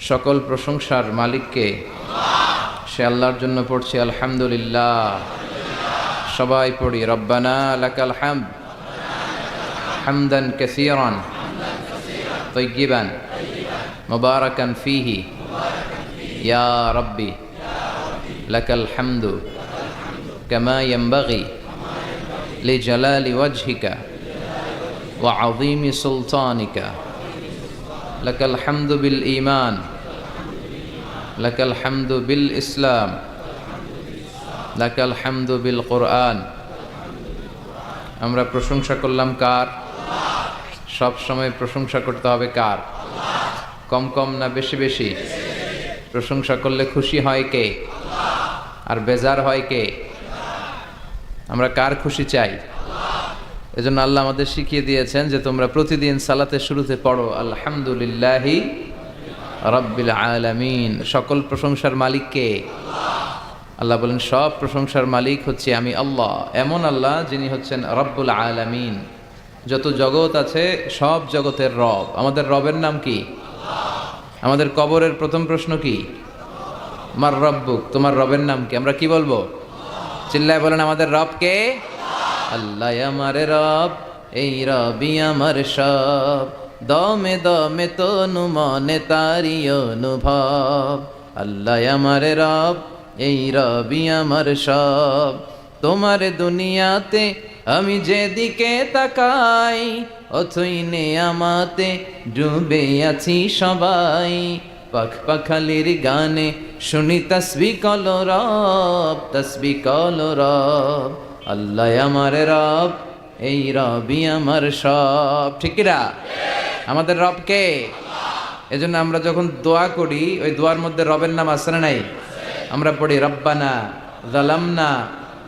সকল প্রশংসার মালিককে, সে আল্লাহর জন্য পড়ছি আলহামদুলিল্লাহ। সবাই পড়ি রব্বানা লাকাল হামদ হামদান কাসীরান তাইয়িবান মুবারাকান ফীহি ইয়া রাব্বি লাকাল হামদু কামা ইয়ানবাগি লিজালালি ওয়াজহিকা ওয়া আযীমি সুলতানিকা। লাকাল হামদু বিল ঈমান লাকাল হামদু বিল ইসলাম লাকাল হামদু বিল কোরআন। আমরা প্রশংসা করলাম কার? সব সময় প্রশংসা করতে হবে কার? কম কম না বেশি বেশি? প্রশংসা করলে খুশি হয় কে আর বেজার হয় কে? আমরা কার খুশি চাই? এজন্য আল্লাহ আমাদের শিখিয়ে দিয়েছেন যে তোমরা প্রতিদিন সালাতের শুরুতে পড়ো আলহামদুলিল্লাহি রাব্বিল আলামিন। সকল প্রশংসার মালিক কে? আল্লাহ বলেন সব প্রশংসার মালিক হচ্ছে আমি আল্লাহ, এমন আল্লাহ যিনি হচ্ছেন রব্বুল আলামিন। যত জগৎ আছে সব জগতের রব। আমাদের রবের নাম কি? আমাদের কবরের প্রথম প্রশ্ন কি? মার রব্বুক, তোমার রবের নাম কি? আমরা কি বলবো? চিল্লায় বলেন আমাদের রব কে? আল্লাহ আমার রব, এই রবি আমার সব, দমে দমে তনু মনে তারি অনুভব। আল্লাহ আমার রব, এই রবি আমার সব, তোমার দুনিয়াতে আমি যেদিকে তাকাই অথই নেয়ামতে ডুবে আছি সবাই। পাখ পাখালির গানে শুনি তসবিহ কলো রব, তসবিহ কলো রব। আল্লাহ আমার রব, এই রবি আমার সব। ঠিক কিনা? আমাদের রব কে? এজন্য আমরা যখন দোয়া করি ওই দোয়ার মধ্যে রবের নাম আছে না নাই? আমরা পড়ি রব্বানা যালামনা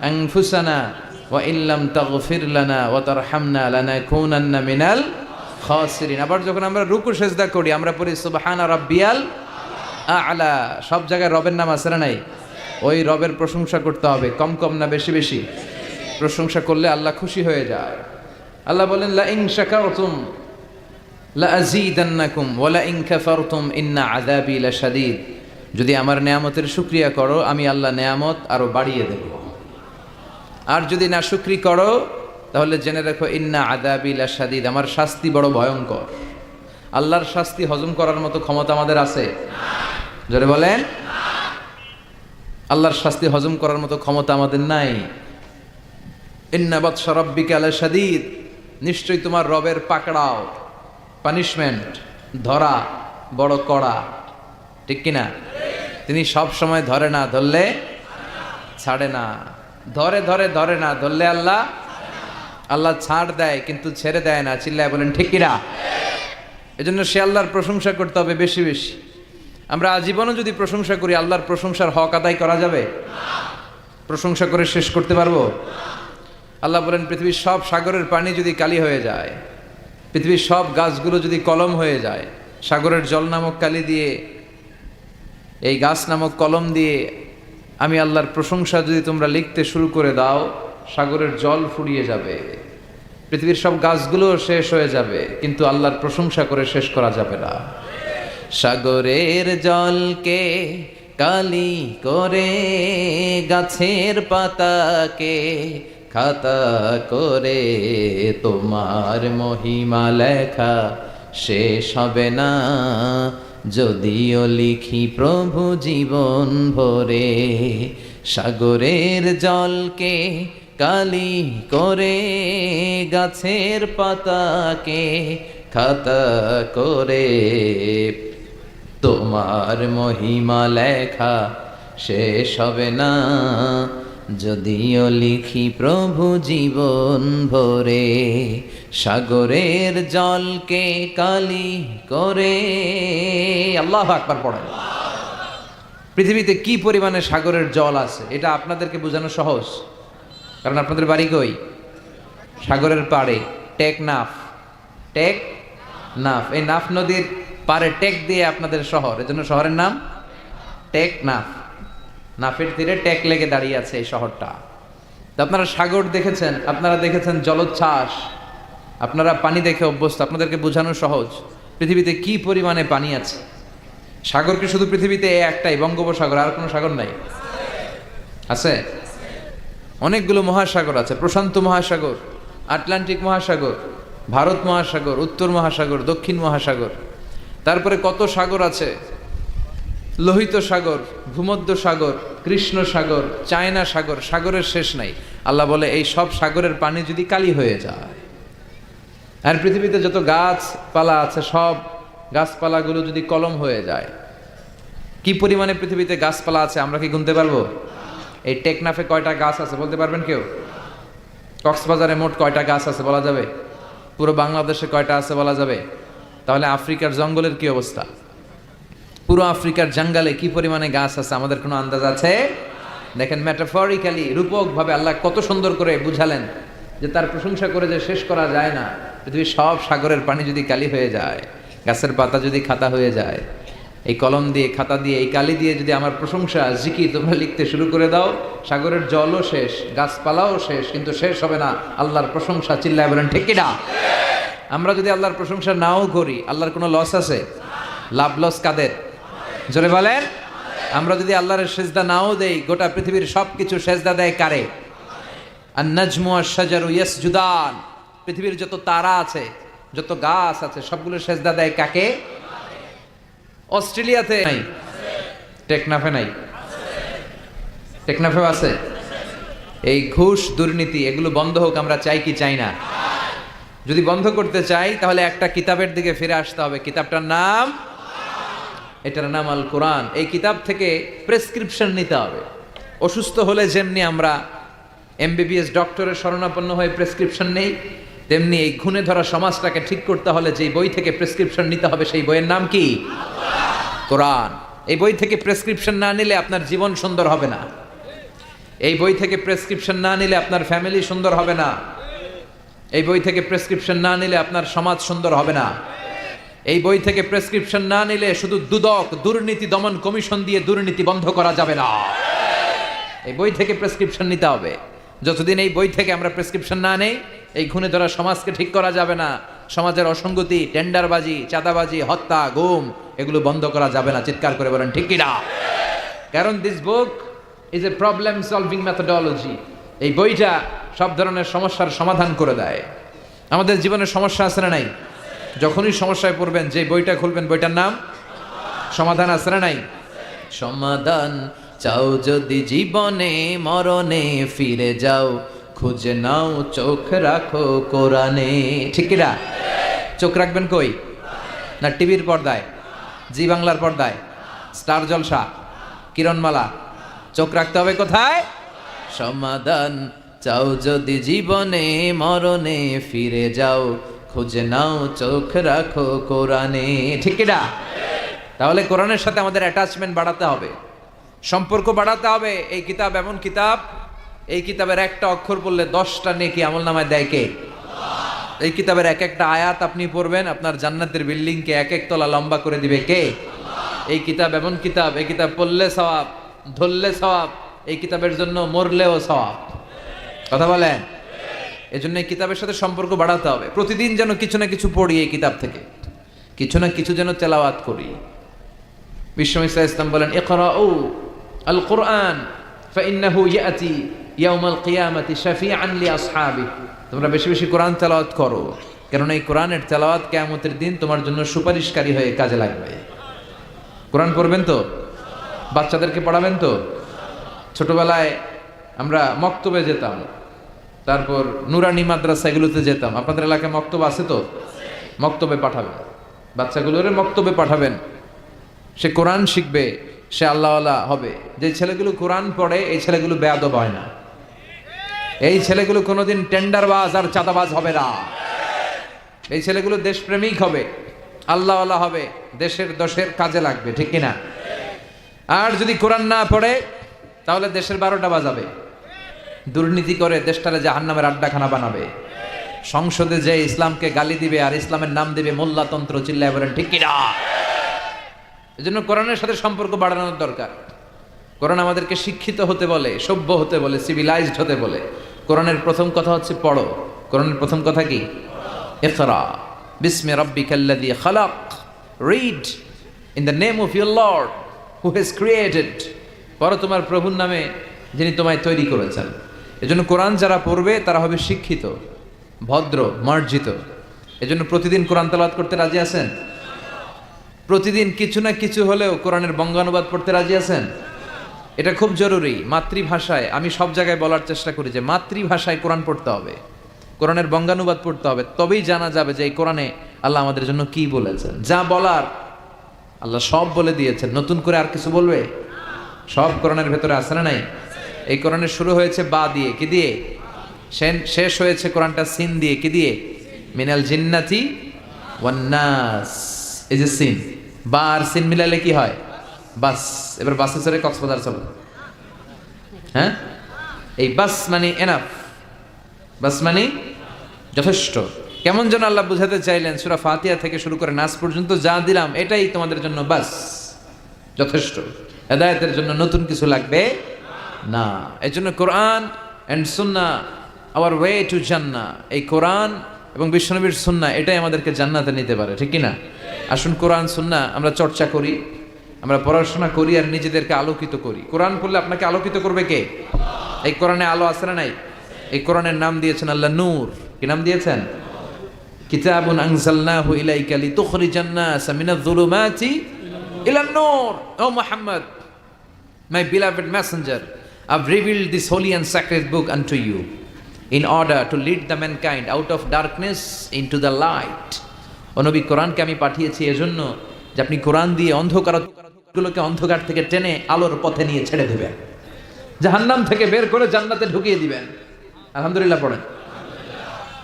আনফুসানা ওয়া ইল্লাম তাগফির লানা ওয়া তারহামনা লানাকুনান্না মিনাল খাসিরিন। আবার যখন আমরা রুকু সিজদা করি আমরা পড়ি সুবহানা রাব্বিয়াল আ'লা। সব জায়গায় রবের নাম আছে না নাই? ওই রবের প্রশংসা করতে হবে, কম কম না বেশি বেশি? প্রশংসা করলে আল্লাহ খুশি হয়ে যায়। আল্লাহ বলেন লা ইন শাকারতুম লা আযীদান্নাকুম ওয়া লা ইন কাফারতুম ইন্না আযাবি লাশাদীদ। যদি আমার নেয়ামতের শুকরিয়া করো আমি আল্লাহ নেয়ামত আরো বাড়িয়ে দেব, আর যদি না শুকরি করো তাহলে জেনে রাখো ইন্না আযাবি লাশাদীদ, আমার শাস্তি বড় ভয়ঙ্কর। আল্লাহর শাস্তি হজম করার মতো ক্ষমতা আমাদের আছে? জোরে বলেন। আল্লাহর শাস্তি হজম করার মতো ক্ষমতা আমাদের নাই। ইন্না বাতশা রাব্বিকা লাশাদীদ, নিশ্চয়ই তোমার রবের পাকড়াও, পানিশমেন্ট, ধরা বড় কড়া। ঠিক কিনা? তিনি সব সময় ধরে না, ধরলে ছাড়ে না। ধরে ধরে ধরে না, ধরলে আল্লাহ আল্লাহ ছাড় দেয় কিন্তু ছেড়ে দেয় না। চিল্লায় বলেন ঠিক কিনা? এজন্য সে আল্লাহর প্রশংসা করতে হবে বেশি বেশি। আমরা আজীবনও যদি প্রশংসা করি আল্লাহর প্রশংসার হক আদায় করা যাবে? প্রশংসা করে শেষ করতে পারবো? আল্লাহ বলেন পৃথিবীর সব সাগরের পানি যদি কালি হয়ে যায়, পৃথিবীর সব গাছগুলো যদি কলম হয়ে যায়, সাগরের জল নামক কালি দিয়ে, এই গাছ নামক কলম দিয়ে আমি আল্লাহর প্রশংসা যদি তোমরা লিখতে শুরু করে দাও, সাগরের জল ফুরিয়ে যাবে, পৃথিবীর সব গাছগুলো শেষ হয়ে যাবে, কিন্তু আল্লাহর প্রশংসা করে শেষ করা যাবে না। সাগরের জলকে কালি করে গাছের পাতাকে খাতা করে তোমার মহিমা লেখা শেষ হবে না, যদিও লিখি প্রভু জীবন ভরে। সাগরের জলকে কালি করে গাছের পাতাকে খাতা করে তোমার মহিমা লেখা শেষ হবে না, যদিও লিখি প্রভু জীবন ভরে। সাগরের জলকে কালি করে। আল্লাহু আকবার পড়েন। পৃথিবীতে কি পরিমাণে সাগরের জল আছে এটা আপনাদেরকে বোঝানো সহজ, কারণ আপনাদের বাড়ি কই? সাগরের পাড়ে। টেকনাফ, টেকনাফ। এই নাফ নদীর পাড়ে টেক দিয়ে আপনাদের শহর, এজন্য শহরের নাম টেকনাফ। নাফের তীরে টেক লেগে দাঁড়িয়ে আছে এই শহরটা। তো আপনারা সাগর দেখেছেন, আপনারা দেখেছেন জলোচ্ছ্বাস, আপনারা পানি দেখে অভ্যস্ত, আপনাদেরকে বোঝানো সহজ। পৃথিবীতে কি পরিমাণে পানি আছে সাগর কি শুধু পৃথিবীতে এই একটাই, বঙ্গোপসাগর, আর কোনো সাগর নাই? আছে অনেকগুলো মহাসাগর আছে, প্রশান্ত মহাসাগর, আটলান্টিক মহাসাগর, ভারত মহাসাগর, উত্তর মহাসাগর, দক্ষিণ মহাসাগর, তারপরে কত সাগর আছে, লোহিত সাগর, ভূমধ্য সাগর, কৃষ্ণ সাগর, চায়না সাগর, সাগরের শেষ নাই। আল্লাহ বলে এই সব সাগরের পানি যদি কালি হয়ে যায়, আর পৃথিবীতে যত গাছপালা আছে সব গাছপালাগুলো যদি কলম হয়ে যায়, কি পরিমাণে পৃথিবীতে গাছপালা আছে আমরা কি গুনতে পারবো? এই টেকনাফে কয়টা গাছ আছে বলতে পারবেন কেউ? কক্সবাজারে মোট কয়টা গাছ আছে বলা যাবে? পুরো বাংলাদেশে কয়টা আছে বলা যাবে? তাহলে আফ্রিকার জঙ্গলের কি অবস্থা? পুরো আফ্রিকার জঙ্গলে কি পরিমাণে গাছ আছে আমাদের কোনো আন্দাজ আছে? দেখেন, মেটাফরিক্যালি, রূপকভাবে আল্লাহ কত সুন্দর করে বুঝালেন যে তার প্রশংসা করে যে শেষ করা যায় না। পৃথিবীর সব সাগরের পানি যদি কালি হয়ে যায়, গাছের পাতা যদি খাতা হয়ে যায়, এই কলম দিয়ে, খাতা দিয়ে, এই কালি দিয়ে যদি আমার প্রশংসা, জিকির তোমরা লিখতে শুরু করে দাও, সাগরের জলও শেষ, গাছপালাও শেষ, কিন্তু শেষ হবে না আল্লাহর প্রশংসা। চিল্লায় বলেন ঠিক কিনা? আমরা যদি আল্লাহর প্রশংসা নাও করি, আল্লাহর কোনো লস আছে? লাভ লস কাদের? জোরে বলেন। আমরা যদি আল্লাহর সেজদা নাও দেই, গোটা পৃথিবীর সব কিছু সেজদা দেয় কারে? আন-নাজমু আশ-শাজারু ইয়াসজুদান। পৃথিবীর যত তারা আছে, যত গাছ আছে, সবগুলো সেজদা দেয় কাকে? অস্ট্রেলিয়াতে নাই, টেকনাফে নাই, টেকনাফেও আছে। এই ঘুষ, দুর্নীতি, এগুলো বন্ধ হোক আমরা চাই কি চাই না? যদি বন্ধ করতে চাই তাহলে একটা কিতাবের দিকে ফিরে আসতে হবে। কিতাবটার নাম, এটার নাম আল কোরআন। এই কিতাব থেকে প্রেসক্রিপশন নিতে হবে। অসুস্থ হলে যেমনি আমরা এমবিবিএস ডক্টরের শরণাপন্ন হয়ে প্রেসক্রিপশন নেই, তেমনি এই ঘুণে ধরা সমাজটাকে ঠিক করতে হলে যে বই থেকে প্রেসক্রিপশন নিতে হবে, সেই বইয়ের নাম কি? কোরআন। এই বই থেকে প্রেসক্রিপশন না নিলে আপনার জীবন সুন্দর হবে না। এই বই থেকে প্রেসক্রিপশন না নিলে আপনার ফ্যামিলি সুন্দর হবে না। এই বই থেকে প্রেসক্রিপশন না নিলে আপনার সমাজ সুন্দর হবে না। এই বই থেকে প্রেসক্রিপশন না নিলে শুধু দুদক, দুর্নীতি দমন কমিশন দিয়ে দুর্নীতি বন্ধ করা যাবে না। এই বই থেকে প্রেসক্রিপশন নিতে হবে। যতদিন এই বই থেকে আমরা প্রেসক্রিপশন না নেই, এই ঘুণে ধরা সমাজকে ঠিক করা যাবে না। সমাজের অসঙ্গতি, টেন্ডারবাজি, চাঁদাবাজি, হত্যা, গুম, এগুলো বন্ধ করা যাবে না। চিৎকার করে বলেন ঠিক কিনা? কারণ this book is a problem solving methodology. এই বইটা সব ধরনের সমস্যার সমাধান করে দেয়। আমাদের জীবনের সমস্যা আছে না নাই? যখনই সমস্যায় পড়বেন, যে বইটা খুলবেন, বইটার নাম সমাধান। আছে না নাই? সমাধান চাও যদি জীবনে, মরণে ফিরে যাও, খুঁজে নাও চোখ রাখো কোরআনে। ঠিক কিনা? চোখ রাখবেন কই? না টিভির পর্দায়, জি বাংলার পর্দায়, স্টার জলসা, কিরণমালা? চোখ রাখতে হবে কোথায়? সমাধান চাও যদি জীবনে, মরণে ফিরে যাও, খুঁজে নাও চোখ রাখো কোরআনে। ঠিক কিনা? তাহলে কোরআনের সাথে আমাদের অ্যাটাচমেন্ট বাড়াতে হবে, সম্পর্ক বাড়াতে হবে। এই কিতাব এমন কিতাব, এই কিতাবের একটা অক্ষর পড়লে 10টা নেকি আমলনামায় দেয় কে? এই কিতাবের এক একটা আয়াত আপনি পড়বেন, আপনার জান্নাতের বিল্ডিংকে এক এক তলা লম্বা করে দিবে কে? এই কিতাব এমন কিতাব, এই কিতাব পড়লে সওয়াব, ধরলে সওয়াব, এই কিতাবের জন্য মরলেও সওয়াব। কথা বলেন? এই জন্য এই কিতাবের সাথে সম্পর্ক বাড়াতে হবে। প্রতিদিন যেন কিছু না কিছু পড়ি এই কিতাব থেকে, কিছু না কিছু যেন তেলাওয়াত করি। বিশ্বনবী সাল্লাল্লাহু আলাইহি ওয়াসাল্লাম বলেন, ইকরাউ আল কুরআন ফাইন্নাহু ইয়াতি ইয়াউমাল কিয়ামাতি শাফিআন লি আসহাবি। তোমরা বেশি বেশি কোরআন তেলাওয়াত করো, কারণ এই কোরআনের তেলাওয়াত কিয়ামতের দিন তোমার জন্য সুপারিশকারী হয়ে কাজে লাগবে। কোরআন পড়বেন তো? বাচ্চাদেরকে পড়াবেন তো? ছোটবেলায় আমরা মক্তবে যেতাম, তারপর নুরানি মাদ্রাসা এগুলোতে যেতাম। আপনাদের এলাকায় মক্তব আছে তো? মক্তবে পাঠাবেন বাচ্চাগুলোরে, মক্তবে পাঠাবেন। সে কোরআন শিখবে, সে আল্লাহওয়ালা হবে। যে ছেলেগুলো কোরআন পড়ে, এই ছেলেগুলো বেয়াদব হয় না। এই ছেলেগুলো কোনোদিন টেন্ডারবাজ আর চাঁদাবাজ হবে না। এই ছেলেগুলো দেশপ্রেমিক হবে, আল্লাহওয়ালা হবে, দেশের দোষের কাজে লাগবে। ঠিক কিনা? আর যদি কোরআন না পড়ে, তাহলে দেশের 12টা বাজাবে, দুর্নীতি করে দেশটারে জাহান্নামের আড্ডাখানা বানাবে। সংসদে যে ইসলামকে গালি দিবে আর ইসলামের নাম দিবে মোল্লাতন্ত্র। চিল্লায় বলেন ঠিক কিনা? এজন্য কোরআনের সাথে সম্পর্ক বাড়ানোর দরকার। কোরআন আমাদেরকে শিক্ষিত হতে বলে, সভ্য হতে বলে, সিভিলাইজড হতে বলে। কোরআনের প্রথম কথা হচ্ছে পড়ো। কোরআনের প্রথম কথা কি? ইকরা বিসমি রাব্বিকাল্লাযী খালাক। Read in the name of your lord who has created, পড়ো তোমার প্রভুর নামে যিনি তোমায় তৈরি করেছেন। এজন্য কোরআন যারা পড়বে তারা হবে শিক্ষিত, ভদ্র, মার্জিত। এজন্য প্রতিদিন কোরআন তেলাওয়াত করতে রাজি আছেন? প্রতিদিন কিছু না কিছু হলেও কোরআনের বঙ্গানুবাদ পড়তে রাজি আছেন? এটা খুব জরুরি। মাতৃভাষায়, আমি সব জায়গায় বলার চেষ্টা করি যে মাতৃভাষায় কোরআন পড়তে হবে, কোরআনের বঙ্গানুবাদ পড়তে হবে, তবেই জানা যাবে যে এই কোরআনে আল্লাহ আমাদের জন্য কি বলেছেন। যা বলার আল্লাহ সব বলে দিয়েছেন, নতুন করে আর কিছু বলবে? সব কোরআনের ভেতরে আছে না নাই? এই কোরআনের শুরু হয়েছে বা দিয়ে, কি দিয়ে? শেষ হয়েছে কোরআনটা সিন দিয়ে, কি দিয়ে? মিনাল জিন্নাতি ওয়ান নাস। এই যে সিন, বা আর সিন মিলালে কি হয়? বাস। এবার বাসে চড়ে কক্সবাজার চলো। হ্যাঁ, এই বাস মানে এনাফ, বাস মানে যথেষ্ট। কেমন যেন আল্লাহ বুঝাতে চাইলেন, সূরা ফাতিহা থেকে শুরু করে নাস পর্যন্ত যা দিলাম এটাই তোমাদের জন্য বাস, যথেষ্ট। হেদায়েতের জন্য নতুন কিছু লাগবে না। এই জন্য কোরআন and Sunnah hour way to জান্নাহ। এই কোরআন এবং বিশ্বনবীর সুন্নাহ এটাই আমাদেরকে জান্নাতে নিতে পারে, ঠিক কি না? আসুন কোরআন সুন্নাহ আমরা চর্চা করি, আমরা পড়াশোনা করি আর নিজেদেরকে আলোকিত করি। কোরআন পড়লে আপনাকে আলোকিত করবে কে? এই কোরআনে আলো আছে না নাই? এই কোরআনের নাম দিয়েছেন আল্লাহ নূর। কি নাম দিয়েছেন? কিতাবুন আনজালনাহু ইলাইকা লিতুখরিজান NASA Minaj যুলুমাতি ইলান Noor. O Muhammad, my beloved messenger, I've revealed this holy and sacred book unto you in order to lead the mankind out of darkness into the light. ও নবী, কোরআনকে আমি পাঠিয়েছি এজন্য যে আপনি কোরআন দিয়ে অন্ধকারগুলোকে অন্ধকার থেকে টেনে আলোর পথে নিয়ে ছেড়ে দেবেন, জাহান্নাম থেকে বের করে জান্নাতে ঢুকিয়ে দিবেন। আলহামদুলিল্লাহ পড়েন।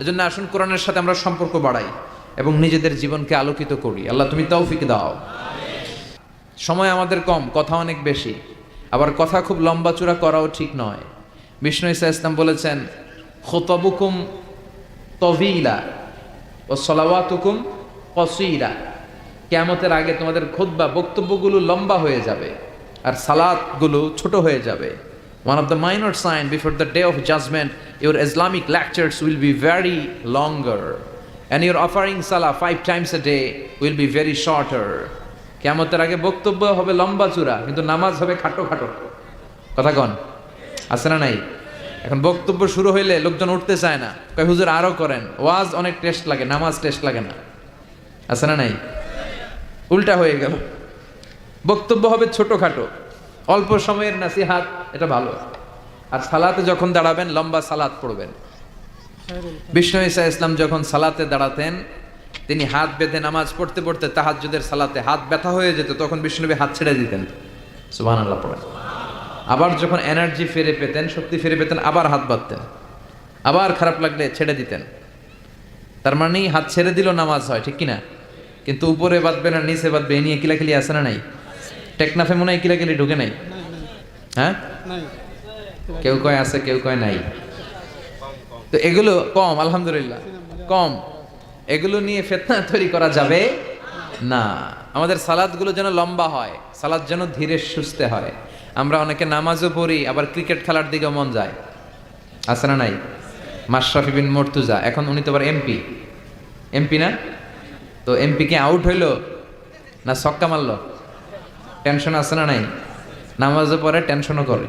এজন্য আসুন কোরআনের সাথে আমরা সম্পর্ক বাড়াই এবং নিজেদের জীবনকে আলোকিত করি। আল্লাহ তুমি তৌফিক দাও। সময় আমাদের কম, কথা অনেক বেশি, আবার কথা খুব লম্বা চূড়া করাও ঠিক নয়। বিষ্ণু ঈসা ইসলাম বলেছেন, খুতাবুকুম তভিলা ও সলাওয়াতুকুম কসীরা। কিয়ামতের আগে তোমাদের খুতবা, বক্তব্যগুলো লম্বা হয়ে যাবে আর সালাতগুলো ছোট হয়ে যাবে। One of the minor signs before the day of judgment, your Islamic lectures will be very longer and your offering salah 5 times a day will be very shorter. কিয়ামতের আগে বক্তব্য হবে লম্বা চূড়া, কিন্তু নামাজ হবে খাটো খাটো। কথা কন, আছে না নাই? এখন বক্তব্য শুরু হইলে লোকজন উঠতে চায় না, কয় হুজুর আরো করেন। ওয়াজ অনেক টেস্ট লাগে, নামাজ টেস্ট লাগে না। আছে না নাই? উল্টা হয়ে গেল। বক্তব্য হবে ছোটখাটো, অল্প সময়ের নাসিহাত, এটা ভালো। আর সালাতে যখন দাঁড়াবেন লম্বা সালাত পড়বেন। বিষ্ণু ঈসা ইসলাম যখন সালাতে দাঁড়াতেন, তিনি হাত বেঁধে নামাজ পড়তে পড়তে তাহাজ্জুদের সালাতে হাত ব্যথা হয়ে যেত, তখন বিষ্ণুনবী হাত ছেড়ে দিতেন। সুবহানাল্লাহ পড়েন। আবার যখন এনার্জি ফিরে পেতেন, শক্তি ফিরে পেতেন, আবার হাত বাঁধতেন, আবার খারাপ লাগলে ছেড়ে দিতেন। তার মানে হাত ছেড়ে দিল নামাজ হয়, ঠিক কিনা? কিন্তু উপরে বাঁধবে না নিচে বাঁধবে, এ নিয়ে কিলাকিলি আছে না নাই? টেকনাফে মনে হয় কিলাকিলি ঢুকে নাই? হ্যাঁ, কেউ কয় আছে, কেউ কয় নাই। তো এগুলো কম, আলহামদুলিল্লাহ কম। এগুলো নিয়ে ফিতনা তৈরি করা যাবে না। আমাদের সালাদগুলো যেন লম্বা হয়, সালাদ যেন ধীরে সুস্থে হয়। আমরা অনেকে নামাজও পড়ি, আবার ক্রিকেট খেলার দিকে মন যায়। আছে না নাই? মাশরাফি বিন মুর্তজা, এখন উনি তো আবার এমপি না? তো এমপি কি আউট হইলো না ছক্কা মারলো? টেনশন আছে না নাই? নামাজও পড়ে, টেনশনও করে,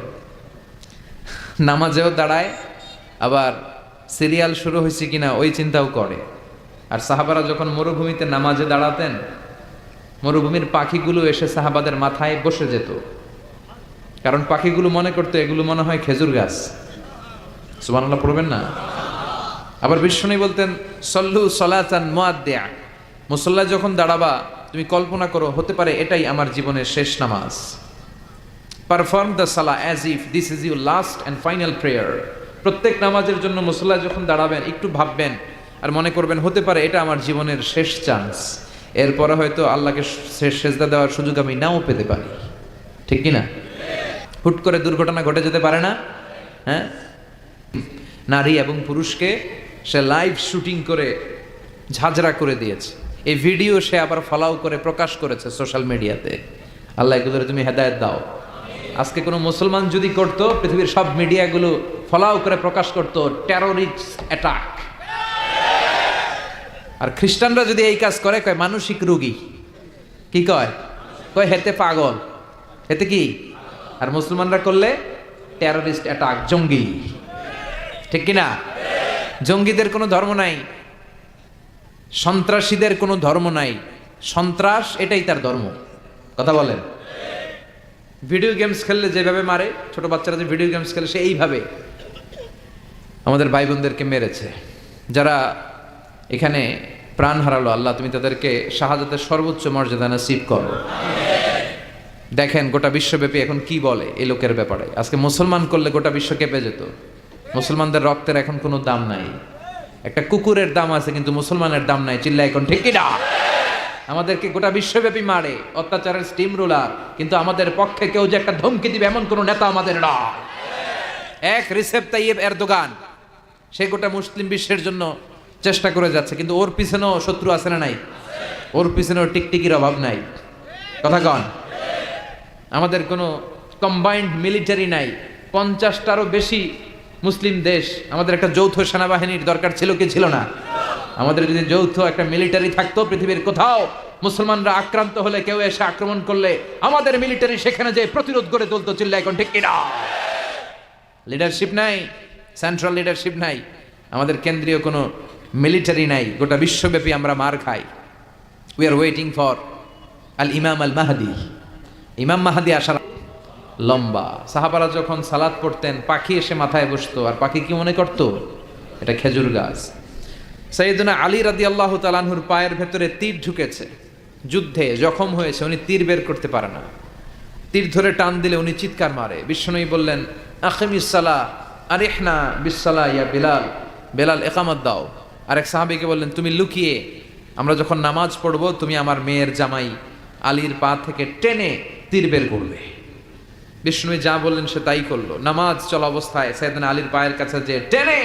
নামাজেও দাঁড়ায়, আবার সিরিয়াল শুরু হয়েছে কিনা ওই চিন্তাও করে। আর সাহাবারা যখন মরুভূমিতে নামাজে দাঁড়াতেন, মরুভূমির পাখিগুলো এসে সাহাবাদের মাথায় বসে যেত, কারণ পাখিগুলো মনে করতো এগুলো মনে হয় খেজুর গাছ। সুবহানাল্লাহ পড়বেন না? আবার বিষ্ণু বলতেন, সল্লু সলাতান মুআদ্দিয়া, মুসল্লা যখন দাঁড়াবা তুমি কল্পনা করো হতে পারে এটাই আমার জীবনের শেষ নামাজ। Perform the Salah as if this is your last and final prayer. প্রত্যেক নামাজের জন্য মুসল্লা যখন দাঁড়াবেন একটু ভাববেন আর মনে করবেন হতে পারে এটা আমার জীবনের শেষ চান্স, এরপরে হয়তো আল্লাহকে সেজদা দেওয়ার সুযোগ আমি নাও পেতে পারি, ঠিক কিনা? হুট করে দুর্ঘটনা ঘটে যেতে পারে না? হ্যাঁ, নারী এবং পুরুষকে সে লাইভ শুটিং করে ঝাঁঝরা করে দিয়েছে। এই ভিডিও সে আবার ফলাও করে প্রকাশ করেছে সোশ্যাল মিডিয়াতে। আল্লাহ এগুলোর তুমি হেদায়েত দাও। আজকে কোনো মুসলমান যদি করতো, পৃথিবীর সব মিডিয়াগুলো ফলাও করে প্রকাশ করতো টেররিস্ট অ্যাটাক। আর খ্রিস্টানরা যদি এই কাজ করে, কয় মানসিক রোগী। কি কয়? কয় হেতে পাগল, হেতে কি? আর মুসলমানরা করলে টেররিস্ট অ্যাটাক, জঙ্গি। ঠিক কিনা? জঙ্গিদের কোনো ধর্ম নাই, সন্ত্রাসীদের কোনো ধর্ম নাই, সন্ত্রাস এটাই তার ধর্ম। কথা বলেন। ভিডিও গেমস খেললে যেভাবে মারে, ছোট বাচ্চারা যে ভিডিও গেমস খেলে সে এইভাবে আমাদের ভাই বোনদেরকে মেরেছে। যারা এখানে প্রাণ হারালো, আল্লাহ তুমি তাদেরকে শাহাদাতের সর্বোচ্চ মর্যাদা নসিব করো। দেখেন গোটা বিশ্বব্যাপী এখন কি বলে এই লোকের ব্যাপারে। আজকে মুসলমান করলে গোটা বিশ্ব কেঁপে যেত। মুসলমানদের রক্তের এখন কোনো দাম নাই। একটা কুকুরের দাম আছে কিন্তু মুসলমানের দাম নাই। চিল্লা এখন ঠিক কিনা? আমাদেরকে গোটা বিশ্বব্যাপী মারে, অত্যাচারের স্টিম রোলার, কিন্তু আমাদের পক্ষে কেউ যে একটা ধমকি দিবে এমন কোন নেতা আমাদের না। এক রিসেপ তাইয়েব এরদোগান, সে গোটা মুসলিম বিশ্বের জন্য চেষ্টা করে যাচ্ছে, কিন্তু ওর পিছনেও শত্রু আছে না নাই? ওর পিছনেও টিকটিকির অভাব নাই। কথা কন। আমাদের কোনো কম্বাইন্ড মিলিটারি নাই। 50টারও বেশি মুসলিম দেশ, আমাদের একটা যৌথ সেনাবাহিনীর দরকার ছিল কি ছিল না? আমাদের যদি যৌথ একটা মিলিটারি থাকতো, পৃথিবীর কোথাও মুসলমানরা আক্রান্ত হলে, কেউ এসে আক্রমণ করলে আমাদের মিলিটারি সেখানে যে প্রতিরোধ করে তুলতো। চিল্লা এখন ঠিক কিনা? লিডারশিপ নাই, সেন্ট্রাল লিডারশিপ নাই, আমাদের কেন্দ্রীয় কোনো মিলিটারি নাই। গোটা বিশ্বব্যাপী আমরা মার খাই। উই আর ওয়েটিং ফর আল ইমাম আল মাহদি। ইমাম মাহদি আসার লম্বা। সাহাবারা যখন সালাত পড়তেন, পাখি এসে মাথায় বসতো, আর পাখি কি মনে করতো? এটা খেজুর গাছ। সাইয়েদনা আলী রাদিয়াল্লাহু তাআলা আনহুর পায়ের ভেতরে তীর ঢুকেছে, যুদ্ধে জখম হয়েছে, উনি তীর বের করতে পারে না। তীর ধরে টান দিলে উনি চিৎকার মারে। বিশ্বনবী বললেন, আকিমিস সালাহ আরিহনা বিসসালাহ ইয়া বিলাল, বেলাল ইকামত দাও। আরেক সাহাবীকে বললেন, তুমি লুকিয়ে আমরা যখন নামাজ পড়বো, তুমি আমার মেয়ের জামাই আলীর পা থেকে টেনে তীর বের করবে। বিষ্ণুই যা বললেন সে তাই করলো। নামাজ চলা অবস্থায় সাইয়েদনা আলীর পায়ের কাছে যে টেনে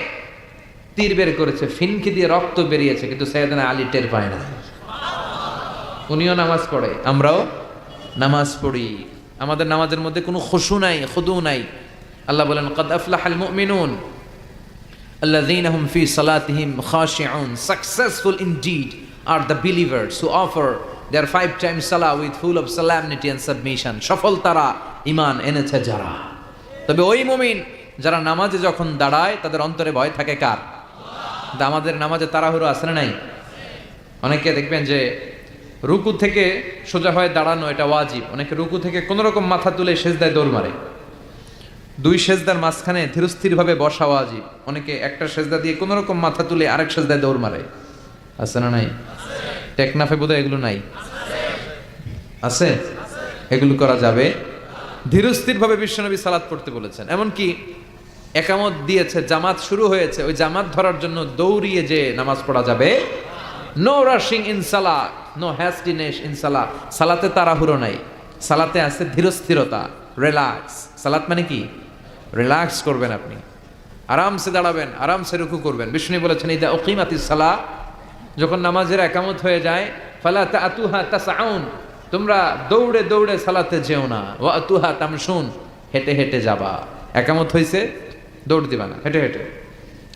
তীর বের করেছে, ফিনকি দিয়ে রক্ত বেরিয়েছে, কিন্তু সাইয়েদনা আলী টের পায় না। উনিও নামাজ পড়ে, আমরাও নামাজ পড়ি। আমাদের নামাজের মধ্যে কোনো খুশু নাই, খুদু নাই। আল্লাহ বলেন, ক্বাদ আফলাহাল মুমিনুন আল্লাযীনা হুম ফী সালাতিহিম খাশিউন। Successful indeed are the believers who offer their 5 times সালাহ with full of solemnity and submission। সফল তারা, ঈমান এনেছে যারা। তবে ওই মুমিন যারা নামাজে যখন দাঁড়ায় তাদের অন্তরে ভয় থাকে কার? আমাদের নামাজে তাড়াহুড়ো আছে না নাই? অনেকে দেখবেন যে রুকু থেকে সোজা হয়ে দাঁড়ানো এটা ওয়াজিব, অনেকে রুকু থেকে কোন রকম মাথা তুলে সেজদায় দৌড় মারে। 2 সেজদার মাঝখানে ধীরস্থির ভাবে বসা ওয়াজিব, অনেকে একটা সেজদা দিয়ে কোন রকম মাথা তুলে আরেক সেজদায় দৌড় মারে। আছে না নাই? টেকনাফে বোধহয় এগুলো নাই, আছে? এগুলো করা যাবে। ধীরস্থির ভাবে বিশ্বনবী সালাত পড়তে বলেছেন। এমনকি একামত দিয়েছে, জামাত শুরু হয়েছে, ওই জামাত ধরার জন্য দৌড়িয়ে যে নামাজ পড়া যাবে। নো রাশিং ইন সালাত, নো হ্যাস্টিনেস ইন সালাত। সালাতে তাড়াহুড়ো নাই, সালাতে আছে ধীরস্থিরতা, রিল্যাক্স। সালাত মানে কি? রিল্যাক্স করবেন আপনি, আরামসে দাঁড়াবেন, আরামসে রুকু করবেন। বিষ্ণু বলেছেন, ইদা উকিমাতিস সালাহ, যখন নামাজের একামত হয়ে যায়, ফালা তাতুহা তাসাউন, তোমরা দৌড়ে দৌড়ে সালাতে যেও না। ওয়া আতুহা তামশুন, হেঁটে হেঁটে যাবা। একামত হয়েছে, দৌড় দিবা না, হেঁটে হেঁটে।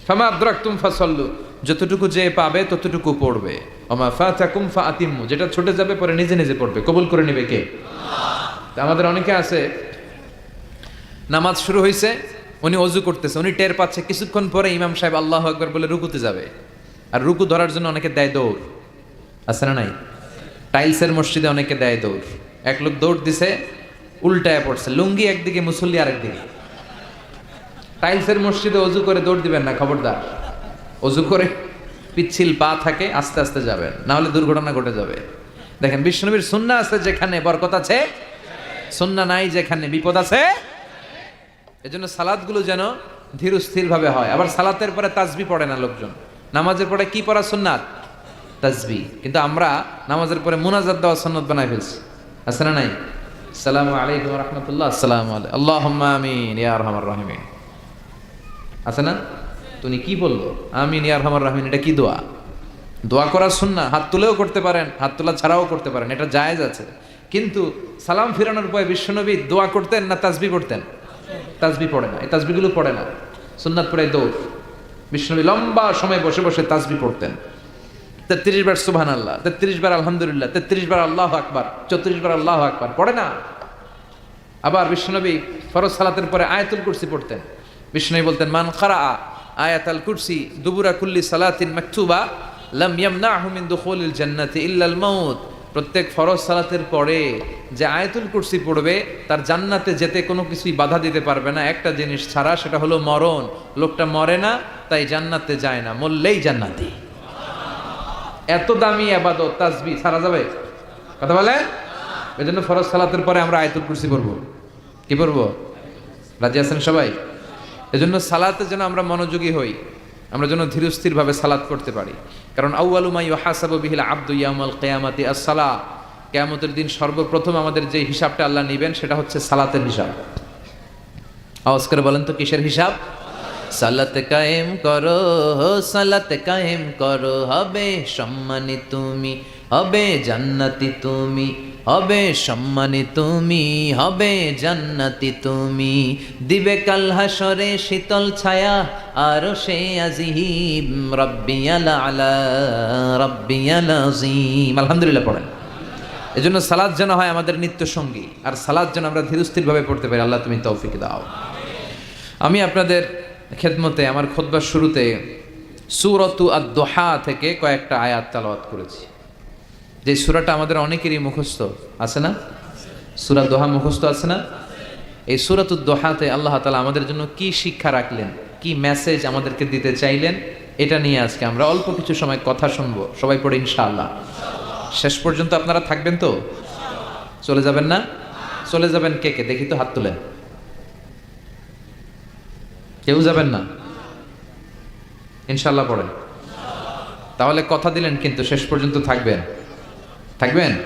ফামা আদরাকতুম ফাসাল্লু, যতটুকু যে পাবে ততটুকু পড়বে। ওমা ফাতাকুম ফাআতিমু, যেটা ছুটে যাবে পরে নিজে নিজে পড়বে। কবুল করে নেবে কে? আল্লাহ। আমাদের অনেকে আছে, নামাজ শুরু হয়েছে, উনি ওযু করতেছে, উনি টের পাচ্ছে কিছুক্ষণ পরে ইমাম সাহেব আল্লাহু আকবার বলে রুকুতে যাবে, আর রুকু ধরার জন্য অনেকে দেয় দৌড়। আছে না নাই? টাইলসের মসজিদে অনেকে দেয় দৌড়। এক লোক দৌড় দিছে, উল্টায় পড়ছে, লুঙ্গি একদিকে, মুসল্লি আরেকদিকে। টাইলসের মসজিদে অজু করে দৌড় দিবেন না, খবরদার। অজু করে পিচ্ছিল পা থাকে, আস্তে আস্তে যাবেন, না হলে দুর্ঘটনা ঘটে যাবে। দেখেন, বিশ্বনবীর সুন্নাহ আছে যেখানে বরকত আছে, সুন্নাহ নাই যেখানে বিপদ আছে। এজন্য সালাতগুলো যেন ধীর স্থির ভাবে হয়। আবার সালাতের পরে তাসবিহ পড়ে না লোকজন। নামাজের পরে কি পড়া সুন্নাত? তাসবিহ। কিন্তু আমরা নামাজের পরে মুনাজাত দেওয়া সুন্নাত বানাই ফেলছি। আছে না নাই? আসসালামু আলাইকুম ওয়া রাহমাতুল্লাহ, আসসালামু আলাইকুম, আল্লাহুম্মা আমিন ইয়া আরহামার রাহিমিন। আছে না? তুমি কি বললো? আমিন ইয়া আরহামার রাহিমিন, এটা কি দোয়া? দোয়া করার সুন্নাহ, হাত তুলেও করতে পারেন, হাত তোলা ছাড়াও করতে পারেন, এটা জায়েজ আছে। কিন্তু সালাম ফিরানোর পরে বিশ্বনবী দোয়া করতেন না তাসবিহ পড়তেন? তাসবিহ পড়ে না, এই তাসবিহগুলো পড়ে না। সুন্নাত পড়ে দৌড়। বিশ্বনবী লম্বা সময় বসে বসে তাসবিহ পড়তেন। 33 বার সুবহানাল্লাহ, 33 বার আলহামদুলিল্লাহ, 33 বার আল্লাহু আকবার, 34 বার আল্লাহু আকবার পড়ে না। আবার বিশ্বনবী ফরজ সালাতের পরে আয়াতুল কুরসি পড়তেন। বিশ্বনবী বলতেন, মান ক্বারাআ আয়াতাল কুরসি দুবুরা কুল্লি সালাতিন মাকতুবা লাম ইয়ামনাহু মিন দুখুলিল জান্নাতি ইল্লাল মাউত। প্রত্যেক ফরজ সালাতের পরে যে আয়াতুল কুরসি পড়বে তার জান্নাতে যেতে কোনো কিছুই বাধা দিতে পারবে না, একটা জিনিস ছাড়া, সেটা হলো মরণ। লোকটা মরে না তাই জান্নাতে যায় না, মরলেই জান্নাতি। এত দামি ইবাদত তাসবিহ ছাড়া যাবে? কথা বলে। এজন্য ফরজ সালাতের পরে আমরা আয়াতুল কুরসি পড়ব। কি পড়ব? রাজি আছেন সবাই? এজন্য সালাতে যেন আমরা মনোযোগী হই, আমরা যেন ধীরস্থিরভাবে সালাত করতে পারি। কারণ আউয়ালু মা ইউহাসাবু বিহিল আবদু ইয়াউমাল কিয়ামাতি আস-সালাহ। কিয়ামতের দিন সর্বপ্রথম আমাদের যে হিসাবটা আল্লাহ নেবেন সেটা হচ্ছে সালাতের হিসাব। আওয়াজ করে বলেন তো কিসের হিসাব? সালাত কায়েম করো, সালাত কায়েম করো, হবে সম্মানী তুমি, হবে জান্নাতি তুমি, হবে সম্মানী তুমি, হবে জান্নাতি তুমি। দিবে কাল হাসরে শীতল ছায়া আরশে আজিম, রাব্বিয়াল আলা রাব্বিয়াল আযীম। আলহামদুলিল্লাহ পড়েন। এজন্য সালাত যেন হয় আমাদের নিত্য সঙ্গী, আর সালাত যেন আমরা ধীরস্থিরভাবে পড়তে পারি। আল্লাহ তুমি তৌফিক দাও। আমি আপনাদের খেদমতে আমার খুতবার শুরুতে সূরাতু আদ-দুহা থেকে কয়েকটা আয়াত তেলাওয়াত করেছি। যে সূরাটা আমাদের অনেকেরই মুখস্থ আছে না? সূরা দোহা মুখস্থ আছে না? এই সূরাতুদ দুহাতে আল্লাহ তাআলা আমাদের জন্য কি শিক্ষা রাখলেন, কি মেসেজ আমাদেরকে দিতে চাইলেন, এটা নিয়ে আজকে আমরা অল্প কিছু সময় কথা শুনবো। সবাই পড়ে ইনশাআল্লাহ। শেষ পর্যন্ত আপনারা থাকবেন তো? চলে যাবেন না? চলে যাবেন কে কে দেখি তো হাত তুলেন। কেউ যাবেন না? ইনশাআল্লাহ পড়েন। তাহলে কথা দিলেন কিন্তু শেষ পর্যন্ত থাকবেন। থাকবেন?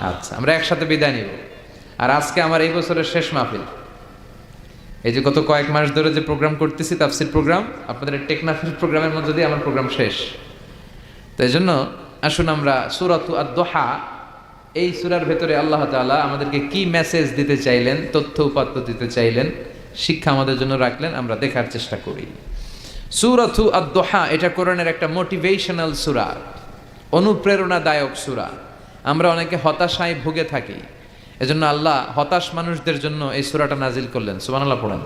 আচ্ছা, আমরা একসাথে বিদায় নিব। আর আজকে আমার এই বছরের শেষ মাহফিল। এই যে গত কয়েক মাস ধরে যে প্রোগ্রাম করতেছি, তাফসীর প্রোগ্রাম, আপনাদের টেকনাফির প্রোগ্রামের মধ্যে দিয়ে আমার প্রোগ্রাম শেষ। তো এই জন্য আসুন আমরা সূরাতু আদ-দুহা, এই সূরার ভেতরে আল্লাহ তাআলা আমাদেরকে কি মেসেজ দিতে চাইলেন, তথ্য উপাত্ত দিতে চাইলেন, শিক্ষা আমাদের জন্য রাখলেন, আমরা দেখার চেষ্টা করি। সূরাতু আদ-দুহা এটা কোরআনের একটা মোটিভেশনাল সূরা, অনুপ্রেরণাদায়ক সূরা। আমরা অনেকে হতাশায় ভুগে থাকি, এজন্য আল্লাহ হতাশ মানুষদের জন্য এই সূরাটা নাজিল করলেন। সুবহানাল্লাহ পড়েন।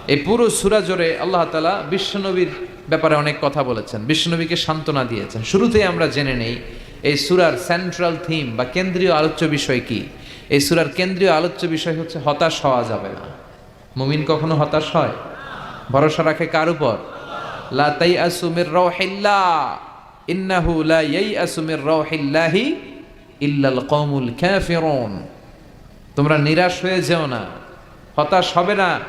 এই পুরো সূরা জুড়ে আল্লাহ তাআলা বিশ্বনবীর ব্যাপারে অনেক কথা বলেছেন, বিশ্বনবীকে সান্ত্বনা দিয়েছেন। শুরুতেই আমরা জেনে নেই এই সূরার সেন্ট্রাল থিম বা কেন্দ্রীয় আলোচ্য বিষয় কি। এই সূরার কেন্দ্রীয় আলোচ্য বিষয় হচ্ছে হতাশ হওয়া যাবে না। মুমিন কখনো হতাশ হয়? ভরসা রাখে কার উপর? লা তাইআসু মির রাউহিল্লাহ ইন্নাহু লা ইয়াইআসু মির রাউহিল্লাহি ইল্লাল কওমুল কাফিরুন। তোমরা নিরাশ হয়ে যেও না, হতাশ হবে না।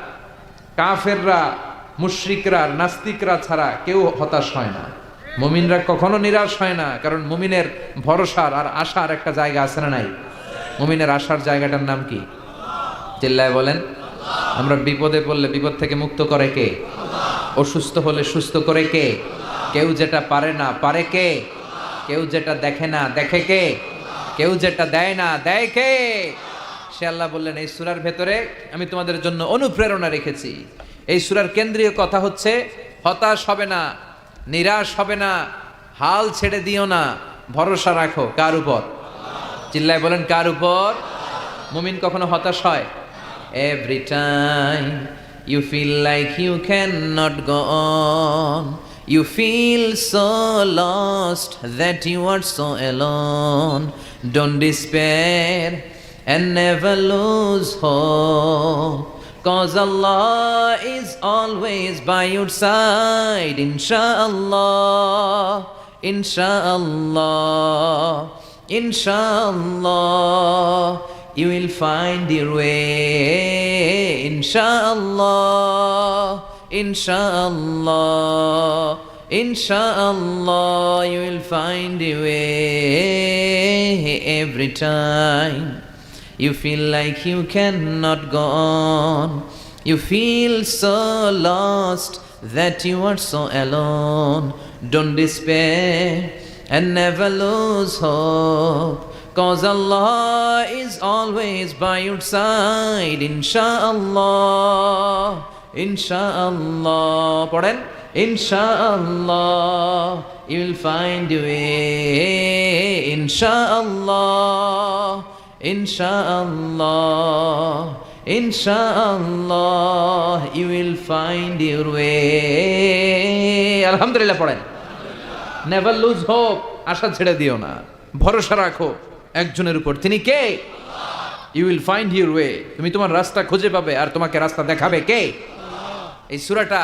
কাফেররা, মুশরিকরা, নাস্তিকরা ছাড়া কেউ হতাশ হয় না। মুমিনরা কখনো নিরাশ হয় না, কারণ মুমিনের ভরসার আর আশার একটা জায়গা আছে না নাই? মুমিনের আশার জায়গাটার নাম কি? চিল্লায় বলেন। আমরা বিপদে পড়লে বিপদ থেকে মুক্ত করে কে? অসুস্থ হলে সুস্থ করে কে? কেউ যেটা পারে না পারে কে? কেউ যেটা দেখে না দেখে কে? কেউ যেটা দেয় না দেয় কে? সে আল্লাহ বললেন এই সূরার ভেতরে আমি তোমাদের জন্য অনুপ্রেরণা রেখেছি। এই সূরার কেন্দ্রীয় কথা হচ্ছে হতাশ হবে না, নিরাশ হবে না, হাল ছেড়ে দিও না, ভরসা রাখো কার উপর? চিল্লায় বলেন কার উপর? মুমিন কখনো হতাশ হয়? Every time you feel like you cannot go on, you feel so lost that you are so alone, don't despair and never lose hope, 'cause Allah is always by your side. Inshallah, inshallah, inshallah, you will find your way. Inshallah, inshallah, inshallah, you will find your way. Every time you feel like you cannot go on, you feel so lost that you are so alone, don't despair and never lose hope, 'cause Allah is always by your side. Inshallah, inshallah, পড়েন ইনশাআল্লাহ you will find a way, ইনশাআল্লাহ ইনশাআল্লাহ ইনশাআল্লাহ you will find your way। আলহামদুলিল্লাহ পড়েন। Never lose hope, আশা ছেড়ে দিও না, ভরসা রাখো একজনের উপর, তিনি কে? You will find your way, তুমি তোমার রাস্তা খুঁজে পাবে, আর তোমাকে রাস্তা দেখাবে কে? এই সূরাটা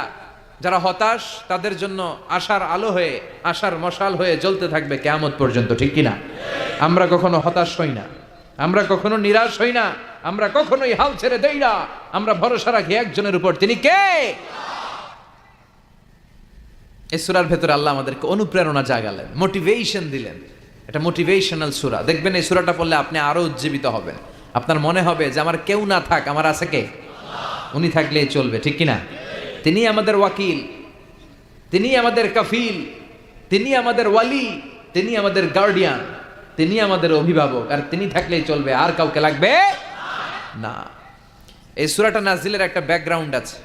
যারা হতাশ তাদের জন্য আশার আলো হয়ে, আশার মশাল হয়ে জ্বলতে থাকবে কিয়ামত পর্যন্ত, ঠিক কিনা? আমরা কখনো হতাশ হই না, আমরা কখনো নিরাশ হই না, আমরা কখনোই হাল ছেড়ে দেই না, আমরা ভরসা রাখি একজনের উপর, তিনি কে? এই সূরার ভেতরে আল্লাহ আমাদেরকে অনুপ্রেরণা জাগালেন, মোটিভেশন দিলেন। এটা মোটিভেশনাল সূরা। দেখবেন এই সূরাটা পড়লে আপনি আরো উজ্জীবিত হবেন, আপনার মনে হবে যে আমার কেউ না থাক, আমার আছে কে? উনি থাকলেই চলবে, ঠিক কিনা? তিনি আমাদের ওয়াকিল, তিনি আমাদের কাফিল, তিনি আমাদের ওয়ালি, তিনি আমাদের গার্ডিয়ান, তিনি আমাদের অভিভাবক, আর তিনি থাকলেই চলবে, আর কাউকে লাগবে না। এই সূরাটা নাজিলের একটা ব্যাকগ্রাউন্ড আছে,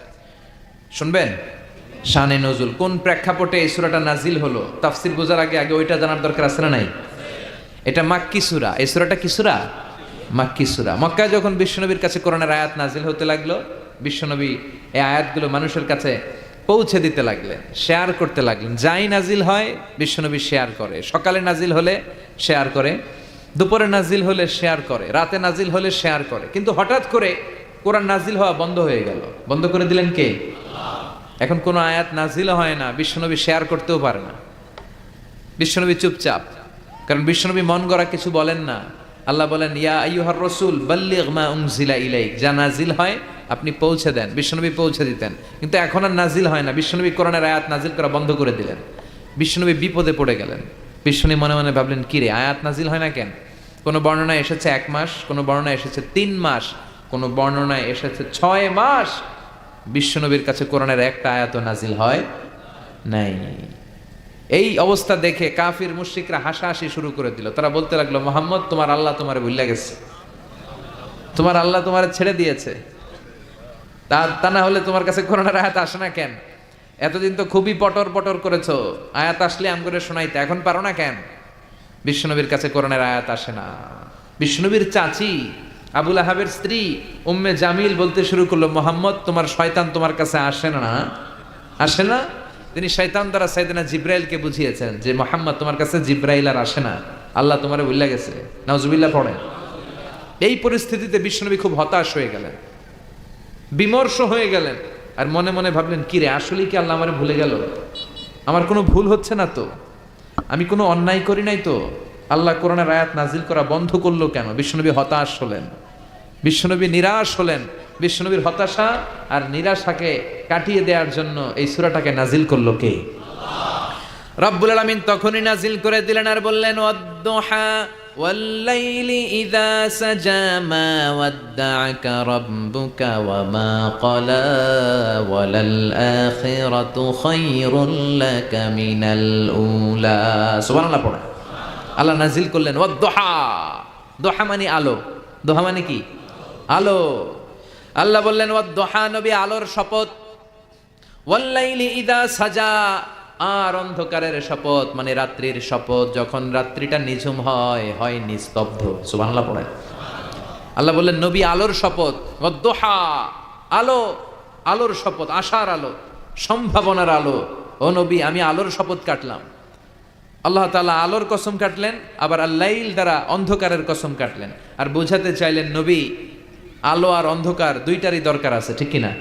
শুনবেন? শানে নজুল, কোন প্রেক্ষাপটে এই সূরাটা নাজিল হলো, তাফসীর বোঝার আগে আগে ওইটা জানার দরকার আছে না নাই? এটা মাক্কি সূরা। এই সূরাটা কি সূরা? মাক্কি সূরা। মক্কায় যখন বিশ্বনবীর কাছে কোরআনের আয়াত নাজিল হতে লাগলো, বিশ্বনবী এই আয়াতগুলো মানুষের কাছে পৌঁছে দিতে লাগলেন, শেয়ার করতে লাগলেন। যাই নাজিল হয় বিশ্বনবী শেয়ার করে, সকালে নাজিল হলে শেয়ার করে, দুপুরে নাজিল হলে শেয়ার করে, রাতে নাজিল হলে শেয়ার করে। কিন্তু হঠাৎ করে কোরআন নাজিল হওয়া বন্ধ হয়ে গেল। বন্ধ করে দিলেন কে? এখন কোনো আয়াত নাজিল হয় না, বিশ্বনবী শেয়ার করতেও পারে না, বিশ্বনবী চুপচাপ, কারণ বিশ্বনবী মন গড়া কিছু বলেন না। আল্লাহ বলেন, ইয়া আইয়ুহার রাসূল বাল্লিগ মা উনজিলা ইলাইক, যা নাজিল হয় আপনি পৌঁছে দেন। বিশ্বনবী পৌঁছে দিতেন, কিন্তু এখন আর নাজিল হয় না। বিশ্বনবী কোরআনের আয়াত নাজিল করা বন্ধ করে দিলেন, বিশ্বনবী বিপদে পড়ে গেলেন। বিশ্বনবী মনে মনে ভাবলেন, কি রে, আয়াত নাজিল হয় না কেন? কোনো বর্ণনায় এসেছে 1 মাস, কোনো বর্ণনায় এসেছে 3 মাস, কোনো বর্ণনায় এসেছে 6 মাস বিশ্বনবীর কাছে কোরআনের একটা আয়াত নাজিল হয় নাই। এই অবস্থা দেখে কাফির মুশরিকরা হাসাহাসি শুরু করে দিল। তারা বলতে লাগলো, মুহাম্মদ, তোমার আল্লাহ তোমারে ভুলে গেছে, তোমার আল্লাহ তোমারে ছেড়ে দিয়েছে, তা না হলে তোমার কাছে কোরআনের আয়াত আসে না কেন? এতদিন তো খুবই পটর পটর করেছো, আয়াত আসলে আম করে শোনাইতে, এখন পারো না কেন? বিশ্বনবীর কাছে কোরআনের আয়াত আসে না। বিশ্বনবীর চাচি আবু লাহাবের স্ত্রী উম্মে জামিল বলতে শুরু করলো, মুহাম্মদ, তোমার শয়তান তোমার কাছে আসে না, আসে না? তিনি শয়তান দ্বারা সাইয়েদনা জিব্রাইলকে বুঝিয়েছেন যে মুহাম্মদ, তোমার কাছে জিব্রাইল আর আসে না, আল্লাহ তোমারে ভুলে গেছে। নাউজুবিল্লাহ পড়ে। এই পরিস্থিতিতে বিশ্বনবী খুব হতাশ হয়ে গেলেন, বিমর্ষ হয়ে গেলেন, আর মনে মনে ভাবলেন, কি রে, আসলে কি আল্লাহ আমারে ভুলে গেল? আমার কোনো ভুল হচ্ছে না তো, আমি কোনো অন্যায় করি নাই তো, আল্লাহ কোরআনের আয়াত নাজিল করা বন্ধ করলো কেন? বিশ্বনবী হতাশ হলেন, বিশ্বনবী নিরাশ হলেন। বিশ্বনবীর হতাশা আর নিরাশাকে কাটিয়ে দেওয়ার জন্য এই সূরাটাকে নাজিল করলো কে? রব্বুল আলামিন তখনই নাজিল করে দিলেন আর বললেন, ওয়াদ-দুহা ওয়াল-লাইলি ইযা সাজা মা ওয়াদ্দা'আকা রাব্বুকা ওয়া মা ক্বালা ওয়ালাল আখিরাতু খায়রুল লাকা মিনাল উলা। সুবহানাল্লাহ পড়া। আল্লাহ নাজিল করলেন ওয়াদ-দুহা। দুহা মানে আলো, দুহা মানে কি? আলো। আল্লাহ বললেন ওয়াদ-দুহা, নবী আলোর শপথ, ওয়াল-লাইলি ইযা সাজা, আর অন্ধকারের শপথ মানে রাত্রির শপথ, যখন রাত্রিটা নিঝুম হয়, হয় নিস্তব্ধ। সুবহানাল্লাহ পড়েন। আল্লাহ বললেন নবী আলোর শপথ, ওয়াদ-দুহা, আলো, আলোর শপথ, আশার আলো, সম্ভাবনার আলো। ও নবী, আমি আলোর শপথ কাটলাম। আল্লাহ তাআলা আলোর কসম কাটলেন, আবার আল-লাইল দ্বারা অন্ধকারের কসম কাটলেন, আর বোঝাতে চাইলেন নবী আলো আর অন্ধকার দুইটারই দরকার আছে, ঠিক কিনা?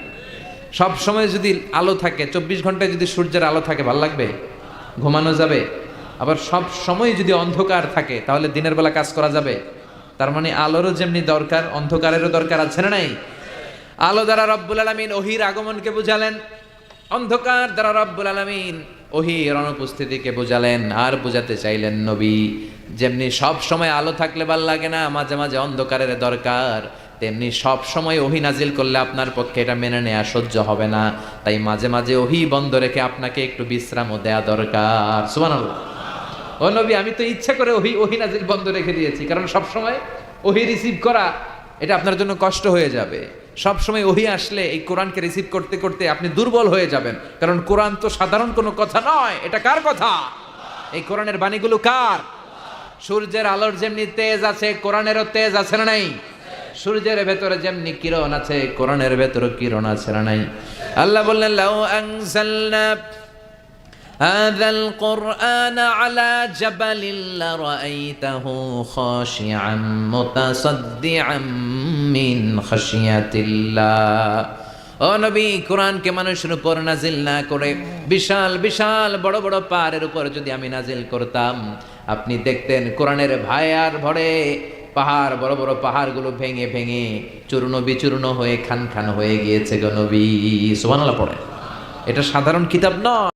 সব সময় যদি আলো থাকে, 24 ঘন্টায় যদি সূর্যের আলো থাকে, ভালো লাগবে? ঘুমানো যাবে? আবার সব সময় যদি অন্ধকার থাকে, তাহলে দিনের বেলা কাজ করা যাবে? তার মানে আলোরও যেমনি দরকার, অন্ধকারেরও দরকার আছে না নাই? আলো দ্বারা রব্বুল আলামিন ওহীর আগমনকে বুঝালেন, অন্ধকার দ্বারা রব্বুল আলামিন ওহীর অনুপস্থিতিকে বুঝালেন। আর বুঝাতে চাইলেন নবী যেমনি সব সময় আলো থাকলে ভাল লাগে না, মাঝে মাঝে অন্ধকারের দরকার, তেমনি সব সময় ওহী নাজিল করলে আপনার পক্ষে এটা মেনে নেওয়া সহ্য হবে না, তাই মাঝে মাঝে ওহী বন্ধ রেখে আপনাকে একটু বিশ্রামও দেয়া দরকার। সুবহানাল্লাহ। ও নবী, আমি তো ইচ্ছা করে ওহী নাজিল বন্ধ রেখে দিয়েছি, কারণ সব সময় ওহী রিসিভ করা এটা আপনার জন্য কষ্ট হয়ে যাবে। সব সময় ওহী আসলে এই কোরআনকে রিসিভ করতে করতে আপনি দুর্বল হয়ে যাবেন, কারণ কোরআন তো সাধারণ কোনো কথা নয়, এটা কার কথা? এই কোরআনের বাণীগুলো কার? সূর্যের আলোর যেমনি তেজ আছে, কোরআনেরও তেজ আছে না নাই? সূর্যের ভেতরে যেমনি কিরণ আছে, কোরআনের ভেতরে কিরণ আছে না নাই? আল্লাহ বললেন, লাউ আনজালনা হাযাল কুরআনা আলা জাবালিন লারাআইতাহু খাশিআম মুতাসাদ্দিআম মিন খাশিয়াতিল্লাহ। ও নবী, কোরআনকে মানুষের উপর নাজিল না করে বিশাল বিশাল বড় বড় পাহাড়ের উপর যদি আমি নাজিল করতাম, আপনি দেখতেন কোরআনের ভায়ার ভরে পাহাড়, বড় বড় পাহাড়গুলো ভেঙে ভেঙে চূর্ণ বিচূর্ণ হয়ে খান খান হয়ে গিয়েছে গো নবী। সুবহানাল্লাহ পড়ে। এটা সাধারণ কিতাব নয়।